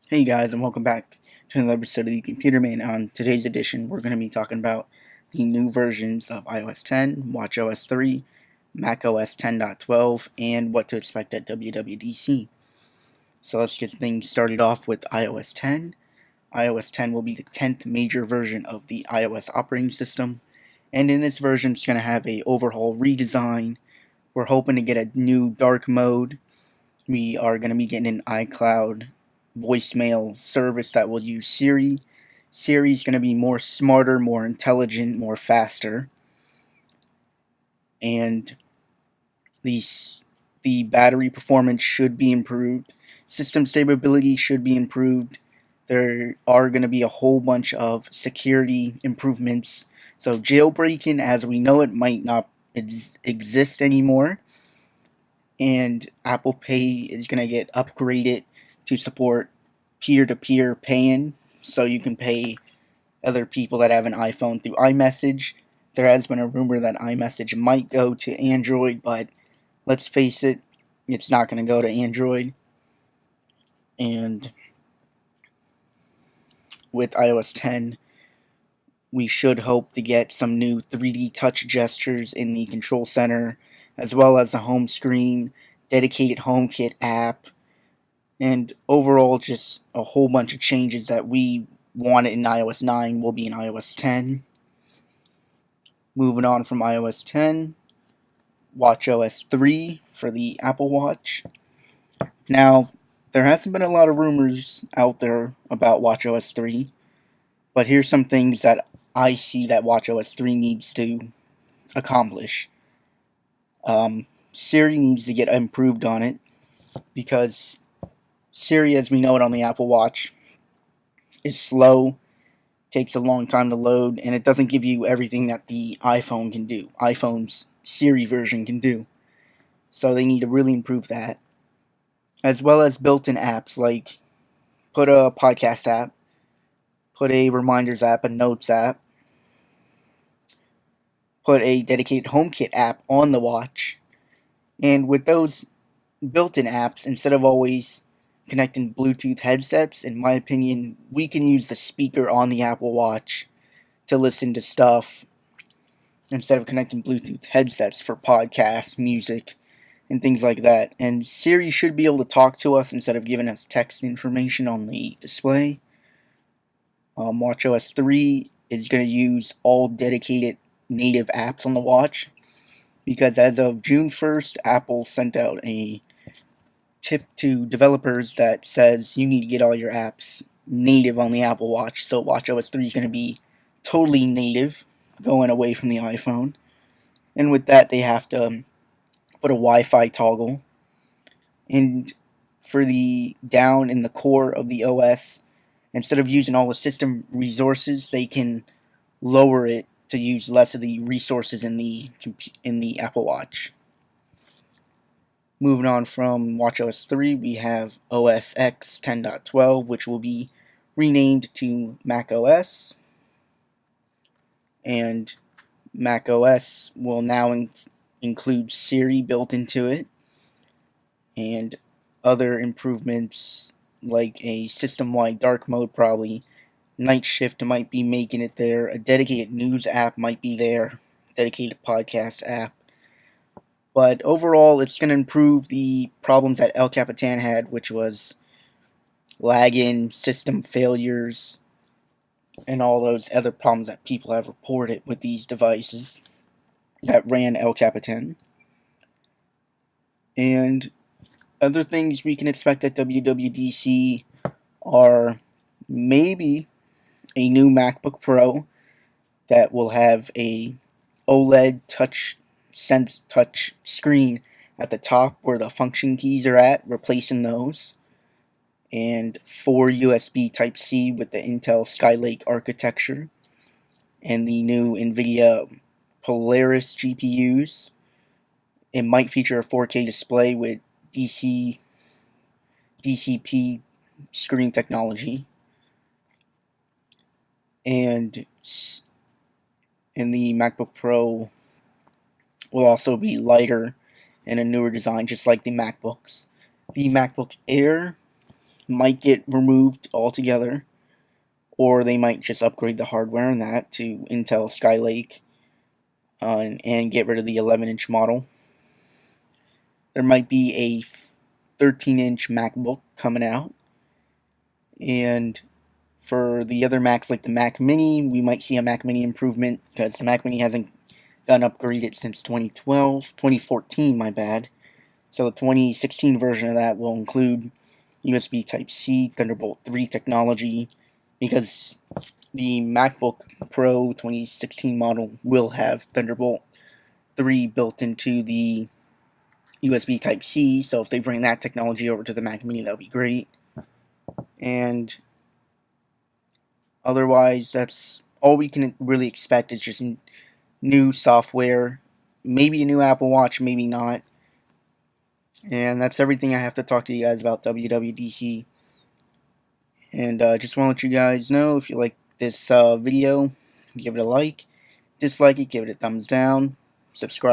Hey guys, and welcome back to another episode of the Computer Man. On today's edition, we're going to be talking about the new versions of iOS 10, watchOS 3, macOS 10.12, and what to expect at WWDC. So let's get things started off with iOS 10. iOS 10 will be the 10th major version of the iOS operating system, and in this version, it's going to have a overhaul redesign. We're hoping to get a new dark mode. We are going to be getting an iCloud voicemail service that will use Siri. Siri is going to be more smarter, more intelligent, more faster, and the battery performance should be improved. System stability should be improved. There are going to be a whole bunch of security improvements. So jailbreaking, as we know it, might not exist anymore, and Apple Pay is going to get upgraded to support peer-to-peer paying, so you can pay other people that have an iPhone through iMessage. There has been a rumor that iMessage might go to Android, but let's face it, it's not going to go to Android. And with iOS 10, we should hope to get some new 3D touch gestures in the control center, as well as the home screen, dedicated HomeKit app, and overall just a whole bunch of changes that we wanted in iOS 9 will be in iOS 10. Moving on from iOS 10, watchOS 3 for the Apple Watch. Now, there hasn't been a lot of rumors out there about watchOS 3, but here's some things that I see that watchOS 3 needs to accomplish. Siri needs to get improved on it, because Siri, as we know it on the Apple Watch, is slow, takes a long time to load, and it doesn't give you everything that the iPhone can do. iPhone's Siri version can do. So they need to really improve that. As well as built-in apps like put a podcast app, put a reminders app, a notes app, put a dedicated HomeKit app on the watch. And with those built-in apps, instead of always connecting Bluetooth headsets, in my opinion, we can use the speaker on the Apple Watch to listen to stuff instead of connecting Bluetooth headsets for podcasts, music, and things like that. And Siri should be able to talk to us instead of giving us text information on the display. watchOS 3 is going to use all dedicated native apps on the watch, because as of June 1st, Apple sent out a tip to developers that says you need to get all your apps native on the Apple Watch. So watchOS 3 is going to be totally native, going away from the iPhone. And with that, they have to put a Wi-Fi toggle. And for the down in the core of the OS, instead of using all the system resources, they can lower it to use less of the resources in the Apple Watch. Moving on from watchOS 3, we have OS X 10.12, which will be renamed to macOS. And macOS will now include Siri built into it, and other improvements like a system-wide dark mode, probably. Night Shift might be making it there. A dedicated news app might be there. Dedicated podcast app. But overall, it's going to improve the problems that El Capitan had, which was lagging, system failures, and all those other problems that people have reported with these devices that ran El Capitan. And other things we can expect at WWDC are maybe a new MacBook Pro that will have a OLED touch screen at the top where the function keys are at, replacing those, and 4 USB Type-C with the Intel Skylake architecture, and the new NVIDIA Polaris GPUs. It might feature a 4K display with DCP screen technology, and the MacBook Pro will also be lighter and a newer design, just like the MacBooks. The MacBook Air might get removed altogether, or they might just upgrade the hardware in that to Intel Skylake and get rid of the 11-inch model. There might be a 13-inch MacBook coming out, and for the other Macs like the Mac Mini, we might see a Mac Mini improvement because the Mac Mini hasn't gotten upgraded since 2014, my bad. So the 2016 version of that will include USB Type-C, Thunderbolt 3 technology, because the MacBook Pro 2016 model will have Thunderbolt 3 built into the USB Type-C, so if they bring that technology over to the Mac Mini, that would be great. And otherwise, that's all we can really expect is just new software, maybe a new Apple Watch, maybe not. And that's everything I have to talk to you guys about WWDC. And just want to let you guys know, if you like this video, give it a like. Dislike it, give it a thumbs down. Subscribe.